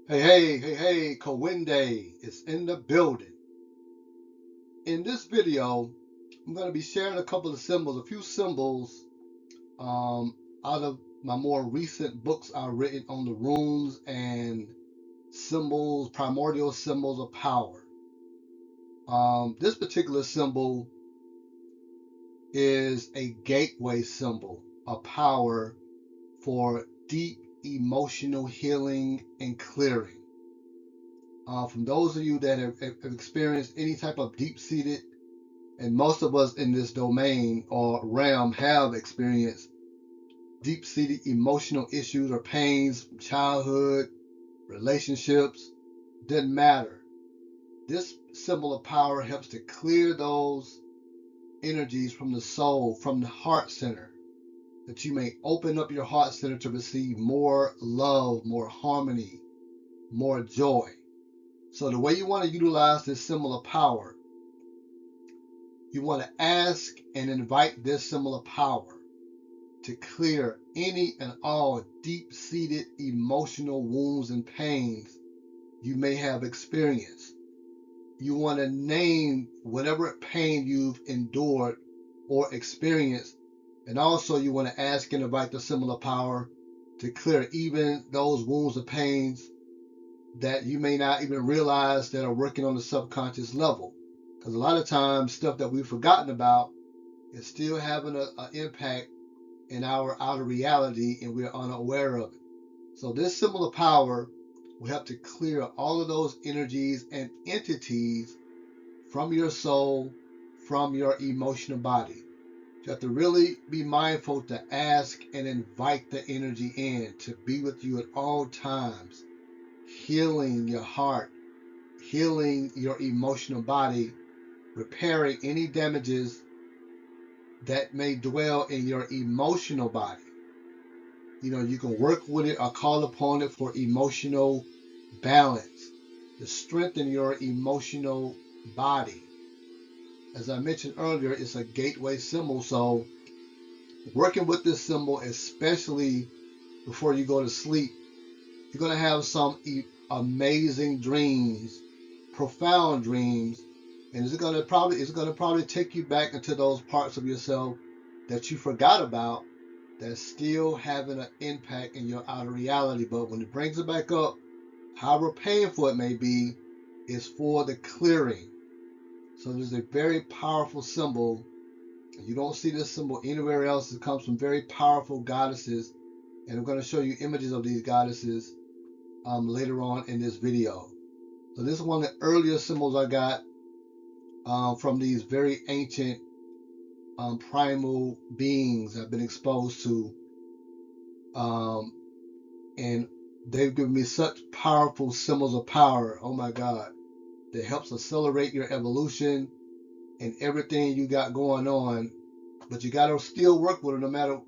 Hey, Kawinde is in the building. In this video, I'm going to be sharing a couple of symbols, a few symbols out of my more recent books I've written on the runes and symbols, primordial symbols of power. This particular symbol is a gateway symbol of power for deep emotional healing and clearing. From those of you that have experienced any type of deep-seated, and most of us in this domain or realm have experienced deep-seated emotional issues or pains from childhood, relationships, doesn't matter. This symbol of power helps to clear those energies from the soul, from the heart center, that you may open up your heart center to receive more love, more harmony, more joy. So the way you want to utilize this symbol of power, you want to ask and invite this symbol of power to clear any and all deep-seated emotional wounds and pains you may have experienced. You want to name whatever pain you've endured or experienced, and also you want to ask and invite the symbol of power to clear even those wounds and pains that you may not even realize that are working on the subconscious level. Because a lot of times, stuff that we've forgotten about is still having an impact in our outer reality, and we're unaware of it. So, this symbol of power will help to clear all of those energies and entities from your soul, from your emotional body. You have to really be mindful to ask and invite the energy in to be with you at all times, healing your heart, healing your emotional body, repairing any damages that may dwell in your emotional body. You can work with it or call upon it for emotional balance to strengthen your emotional body. As I mentioned earlier, it's a gateway symbol, so working with this symbol, especially before you go to sleep, you're going to have some amazing dreams, profound dreams, and it's going to probably take you back into those parts of yourself that you forgot about that's still having an impact in your outer reality. But when it brings it back up, however painful it may be, is for the clearing. So there's a very powerful symbol. You don't see this symbol anywhere else. It comes from very powerful goddesses, and I'm going to show you images of these goddesses later on in this video. So this is one of the earlier symbols I got from these very ancient primal beings I've been exposed to, and they've given me such powerful symbols of power. Oh my God, that helps accelerate your evolution and everything you got going on. But you got to still work with it, no matter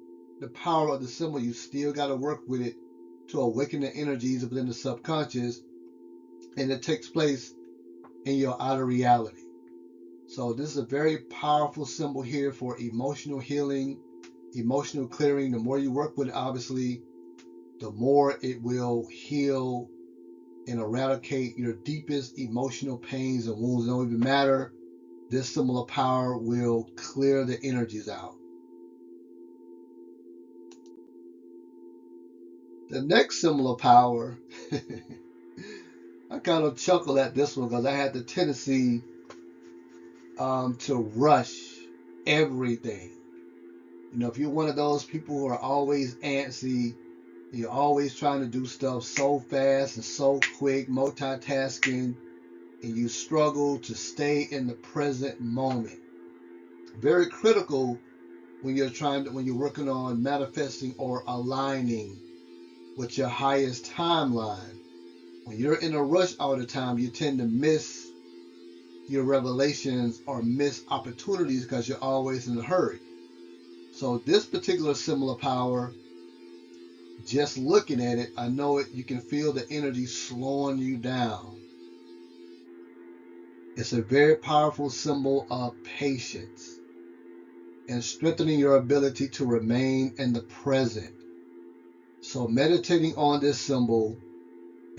the power of the symbol. You still got to work with it to awaken the energies within the subconscious, and it takes place in your outer reality. So this is a very powerful symbol here for emotional healing, emotional clearing. The more you work with it, obviously, the more it will heal and eradicate your deepest emotional pains and wounds. It don't even matter. This symbol of power will clear the energies out. The next symbol of power, I kind of chuckle at this one because I had the tendency to rush everything. If you're one of those people who are always antsy, you're always trying to do stuff so fast and so quick, multitasking, and you struggle to stay in the present moment. Very critical when you're working on manifesting or aligning with your highest timeline. When you're in a rush all the time, you tend to miss your revelations or miss opportunities because you're always in a hurry. So this particular symbol of power, just looking at it, I know it. You can feel the energy slowing you down. It's a very powerful symbol of patience and strengthening your ability to remain in the present. So meditating on this symbol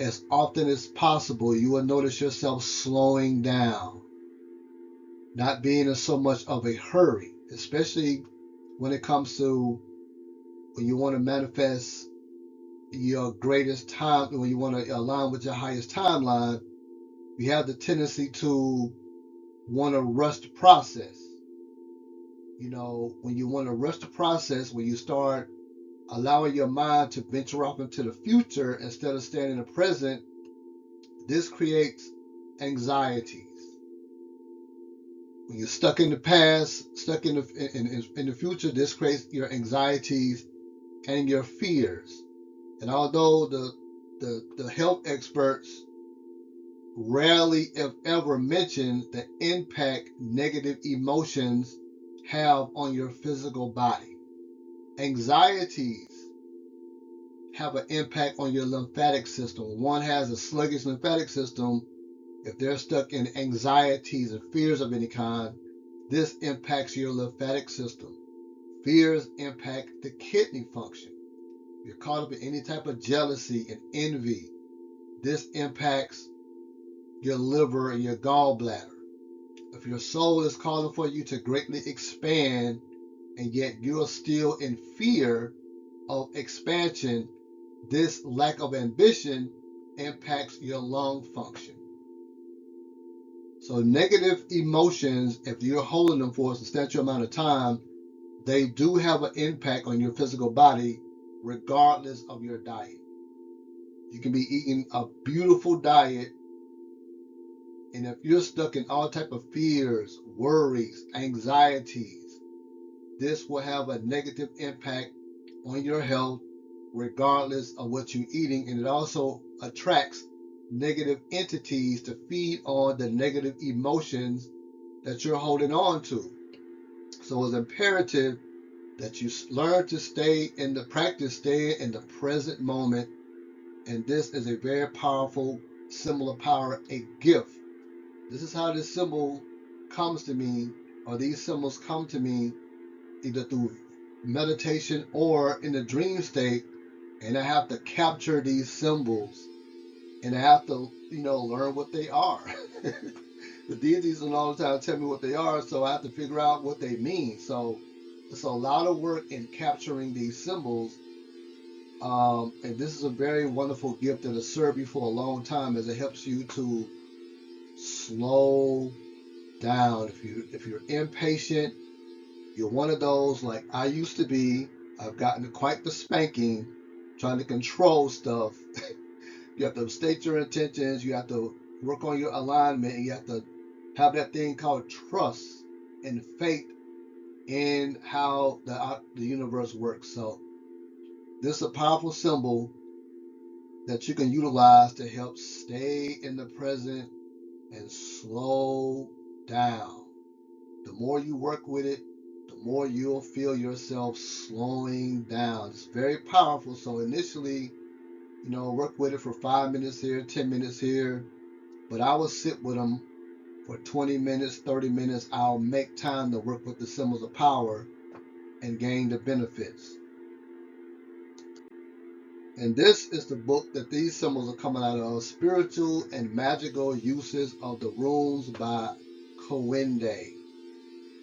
as often as possible, you will notice yourself slowing down, not being in so much of a hurry, especially when it comes to when you want to manifest your greatest time, when you want to align with your highest timeline. You have the tendency to want to rush the process. When you want to rush the process, when you start allowing your mind to venture off into the future instead of staying in the present, this creates anxieties. When you're stuck in the past, stuck in the future, this creates your anxieties and your fears. And although the health experts rarely, if ever, mention the impact negative emotions have on your physical body, anxieties have an impact on your lymphatic system. One has a sluggish lymphatic system. If they're stuck in anxieties and fears of any kind, this impacts your lymphatic system. Fears impact the kidney function. If you're caught up in any type of jealousy and envy, this impacts your liver and your gallbladder. If your soul is calling for you to greatly expand and yet you're still in fear of expansion, this lack of ambition impacts your lung function. So negative emotions, if you're holding them for a substantial amount of time, they do have an impact on your physical body regardless of your diet. You can be eating a beautiful diet, and if you're stuck in all type of fears, worries, anxieties, this will have a negative impact on your health regardless of what you're eating, and it also attracts negative entities to feed on the negative emotions that you're holding on to. So it's imperative that you learn to stay in the present moment, and this is a very powerful symbol of power, a gift. This is how this symbol comes to me, or these symbols come to me, either through meditation or in the dream state, and I have to capture these symbols, and I have to, learn what they are. The deities don't all the time tell me what they are, so I have to figure out what they mean. So it's a lot of work in capturing these symbols, and this is a very wonderful gift that'll serve you for a long time, as it helps you to slow down. If you're impatient, you're one of those like I used to be. I've gotten quite the spanking trying to control stuff. You have to state your intentions. You have to work on your alignment. And you have to have that thing called trust and faith in how the universe works. So this is a powerful symbol that you can utilize to help stay in the present and slow down. The more you work with it, the more you'll feel yourself slowing down. It's very powerful. So initially, work with it for 5 minutes here, 10 minutes here, but I will sit with them for 20 minutes, 30 minutes. I'll make time to work with the symbols of power and gain the benefits. And this is the book that these symbols are coming out of, Spiritual and Magical Uses of the Runes by Kowende.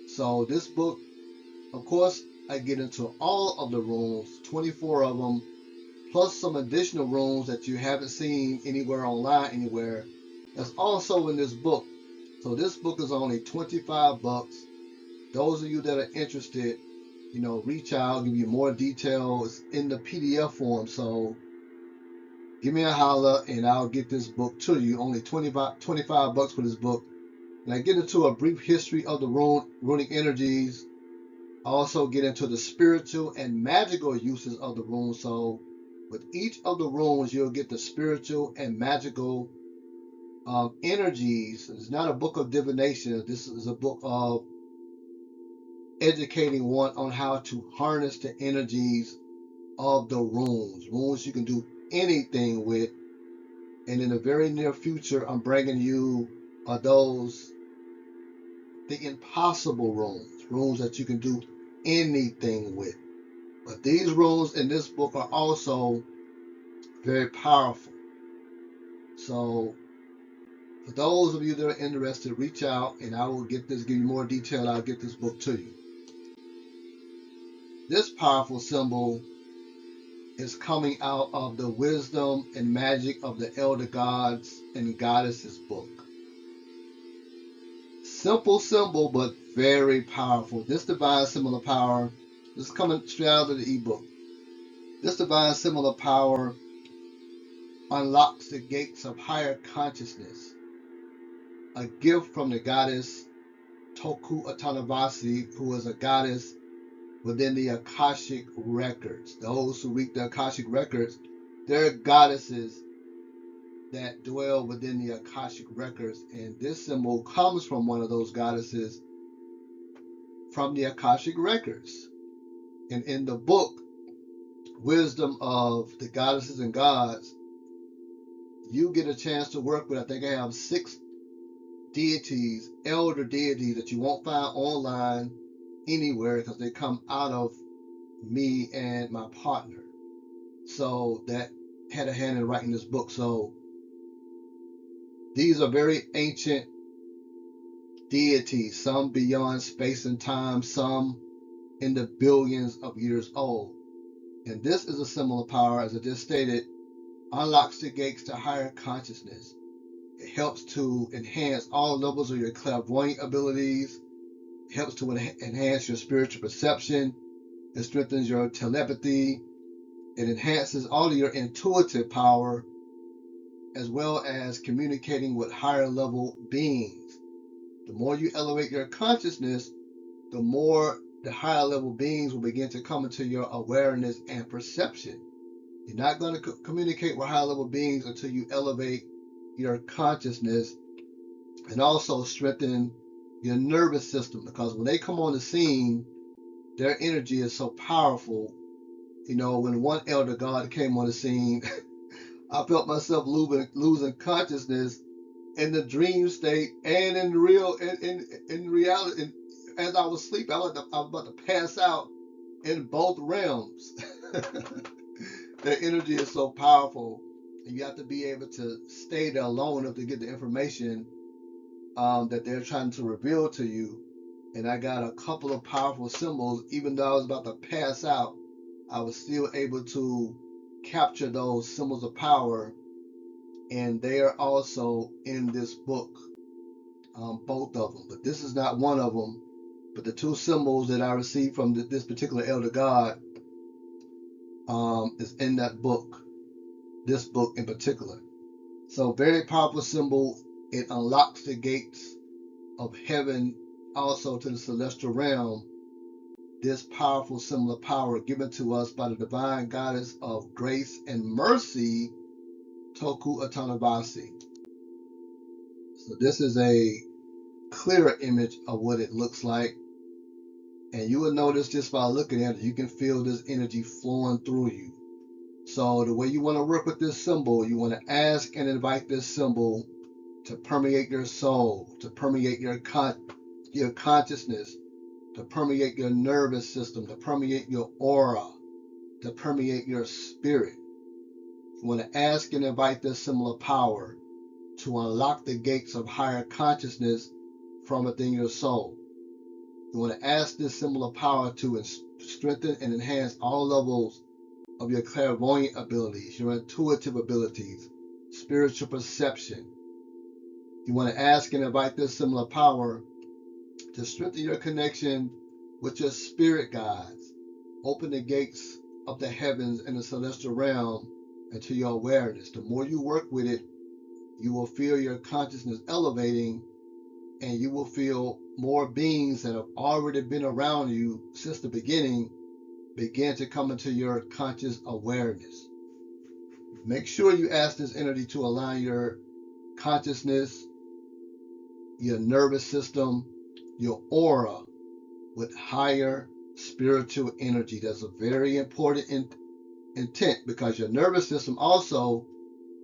So this book, of course, I get into all of the runes, 24 of them, plus some additional runes that you haven't seen anywhere online, anywhere. That's also in this book. So this book is only $25. Those of you that are interested, reach out, give you more details in the PDF form. So give me a holler and I'll get this book to you. Only $25 for this book. And I get into a brief history of the runic energies. I also get into the spiritual and magical uses of the runes. So with each of the runes, you'll get the spiritual and magical energies. It's not a book of divination. This is a book of educating one on how to harness the energies of the runes. Runes you can do anything with. And in the very near future, I'm bringing you the impossible runes that you can do anything with. But these runes in this book are also very powerful. So for those of you that are interested, reach out and I will give you more detail. I'll get this book to you. This powerful symbol is coming out of the Wisdom and Magic of the Elder Gods and Goddesses book. Simple symbol, but very powerful. This divine symbol of power, this is coming straight out of the ebook. This divine symbol of power unlocks the gates of higher consciousness, a gift from the goddess Toku Atanabasi, who is a goddess within the Akashic records. Those who read the Akashic records, they're goddesses that dwell within the Akashic records, and this symbol comes from one of those goddesses from the Akashic records. And in the book, Wisdom of the Goddesses and Gods, you get a chance to work with, I think I have 6 deities, elder deities that you won't find online anywhere because they come out of me and my partner. So that had a hand in writing this book. So these are very ancient deities, some beyond space and time, some in the billions of years old. And this is a symbol of power, as I just stated, unlocks the gates to higher consciousness. It helps to enhance all levels of your clairvoyant abilities. It helps to enhance your spiritual perception. It strengthens your telepathy. It enhances all of your intuitive power, as well as communicating with higher level beings. The more you elevate your consciousness, the more the higher level beings will begin to come into your awareness and perception. You're not going to communicate with higher level beings until you elevate your consciousness and also strengthen your nervous system, because when they come on the scene, their energy is so powerful. You know, when one elder god came on the scene, I felt myself losing consciousness in the dream state and in reality. As I was sleeping, I was about to pass out in both realms. Their energy is so powerful, and you have to be able to stay there long enough to get the information that they're trying to reveal to you. And I got a couple of powerful symbols. Even though I was about to pass out, I was still able to capture those symbols of power, and they are also in this book, both of them. But this is not one of them. But the 2 symbols that I received from this particular elder god is in that book, this book in particular. So very powerful symbol. It unlocks the gates of heaven also to the celestial realm. This powerful symbol of power given to us by the divine goddess of grace and mercy, Toku Atanabasi. So this is a clearer image of what it looks like. And you will notice just by looking at it, you can feel this energy flowing through you. So the way you want to work with this symbol, you want to ask and invite this symbol to permeate your soul, to permeate your consciousness, to permeate your nervous system, to permeate your aura, to permeate your spirit. You want to ask and invite this symbol of power to unlock the gates of higher consciousness from within your soul. You want to ask this symbol of power to strengthen and enhance all levels of your clairvoyant abilities, your intuitive abilities, spiritual perception. You want to ask and invite this symbol of power to strengthen your connection with your spirit guides. Open the gates of the heavens and the celestial realm into your awareness. The more you work with it, you will feel your consciousness elevating, and you will feel more beings that have already been around you since the beginning begin to come into your conscious awareness. Make sure you ask this energy to align your consciousness, your nervous system, your aura with higher spiritual energy. That's a very important intent, because your nervous system also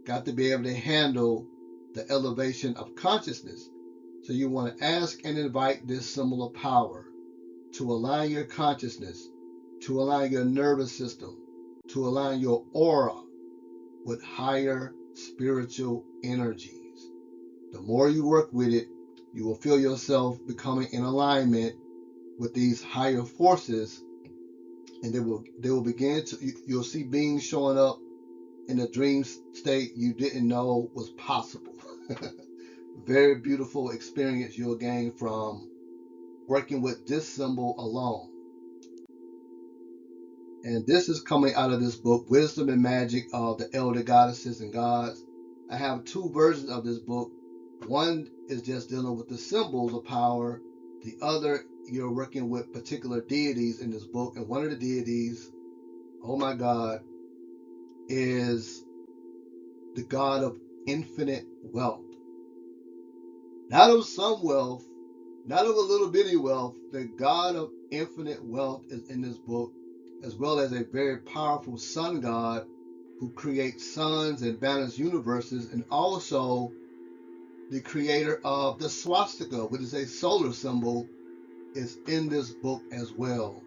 got to be able to handle the elevation of consciousness. So you want to ask and invite this symbol of power to align your consciousness, to align your nervous system, to align your aura with higher spiritual energies. The more you work with it, you will feel yourself becoming in alignment with these higher forces, and they will begin to you'll see beings showing up in a dream state you didn't know was possible. Very beautiful experience you'll gain from working with this symbol alone. And this is coming out of this book, Wisdom and Magic of the Elder Goddesses and Gods. I have two versions of this book. One is just dealing with the symbols of power. The other, you're working with particular deities in this book. And one of the deities, oh my God, is the God of infinite wealth. Not of some wealth, not of a little bitty wealth. The God of infinite wealth is in this book, as well as a very powerful sun god who creates suns and balanced universes, and also the creator of the swastika, which is a solar symbol, is in this book as well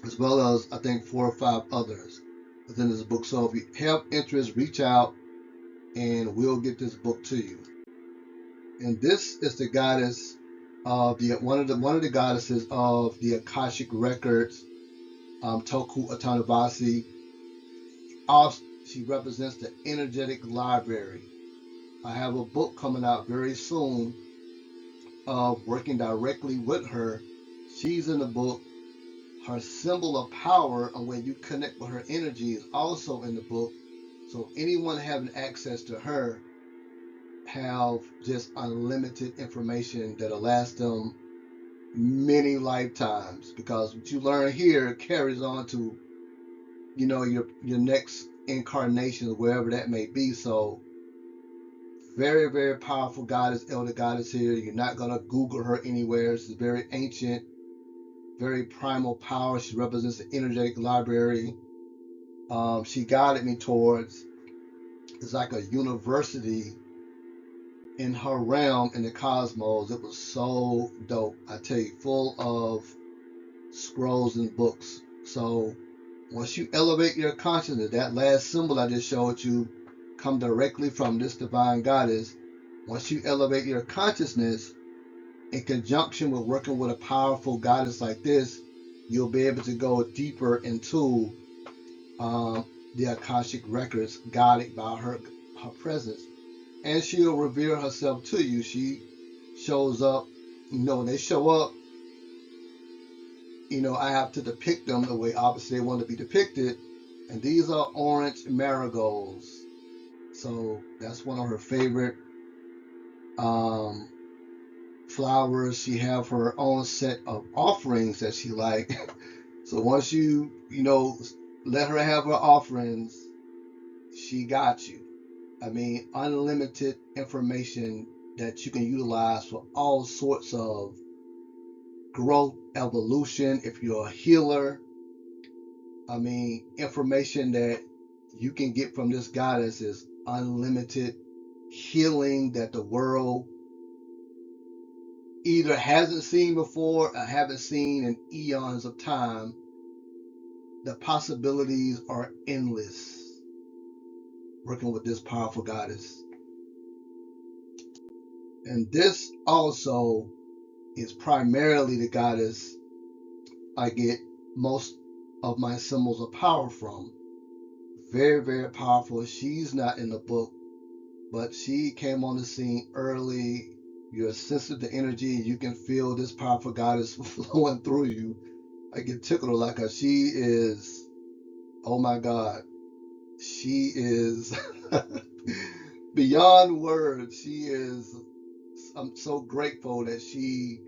as I think 4 or 5 others within this book. So if you have interest, reach out and we'll get this book to you. And this is the goddess of the one of the goddesses of the Akashic records, Toku Atanavasi. She represents the energetic library. I have a book coming out very soon of working directly with her. She's in the book. Her symbol of power and when you connect with her energy is also in the book. So anyone having access to her have just unlimited information that'll last them many lifetimes, because what you learn here carries on to your next incarnation, wherever that may be. So very, very powerful goddess, elder goddess here. You're not gonna Google her anywhere. She's very ancient, very primal power. She represents the energetic library. She guided me towards, it's like a university in her realm in the cosmos. It was so dope. I tell you, full of scrolls and books. So once you elevate your consciousness, that last symbol I just showed you come directly from this divine goddess. Once you elevate your consciousness in conjunction with working with a powerful goddess like this, you'll be able to go deeper into the Akashic records, guided by her presence. And she'll reveal herself to you. She shows up, when they show up, I have to depict them the way obviously they want to be depicted. And these are orange marigolds. So that's one of her favorite flowers. She have her own set of offerings that she like. So once you let her have her offerings, she got you. I mean, unlimited information that you can utilize for all sorts of growth, evolution. If you're a healer, I mean, information that you can get from this goddess is unlimited healing that the world either hasn't seen before or haven't seen in eons of time. The possibilities are endless working with this powerful goddess. And this also is primarily the goddess I get most of my symbols of power from. Very, very powerful. She's not in the book, but she came on the scene early. You're sensitive to energy. You can feel this powerful goddess flowing through you. I get tickled like her. She is, oh my God, she is beyond words. She is, I'm so grateful that she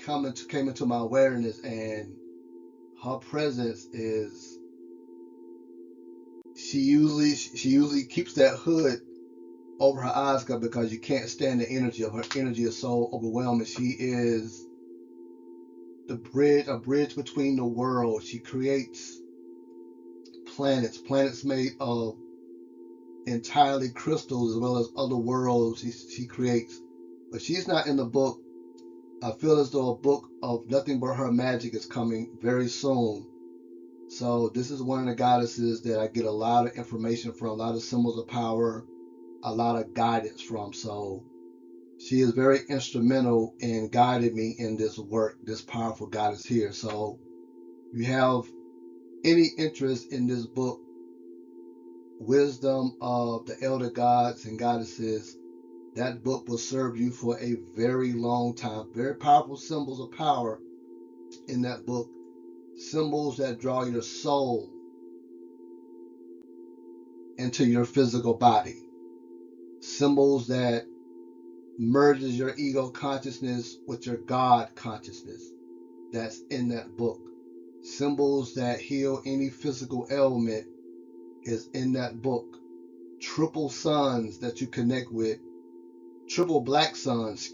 came into my awareness, and her presence is, she usually keeps that hood over her eyes because you can't stand the energy of her. Energy is so overwhelming. She is a bridge between the worlds. She creates planets made of entirely crystals, as well as other worlds she creates. But she's not in the book. I feel as though a book of nothing but her magic is coming very soon. So this is one of the goddesses that I get a lot of information from, a lot of symbols of power. a lot of guidance from. So she is very instrumental in guiding me in this work, this powerful goddess here. So if you have any interest in this book, Wisdom of the Elder Gods and Goddesses, that book will serve you for a very long time. Very powerful symbols of power in that book. Symbols that draw your soul into your physical body. Symbols that merges your ego consciousness with your God consciousness. That's in that book. Symbols that heal any physical ailment is in that book. Triple suns that you connect with, triple black suns,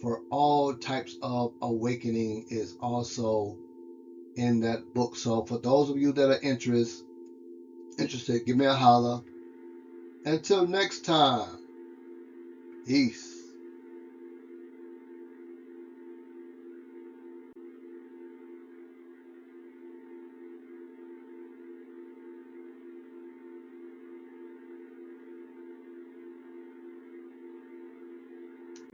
for all types of awakening is also in that book. So for those of you that are interested, give me a holler. Until next time, peace.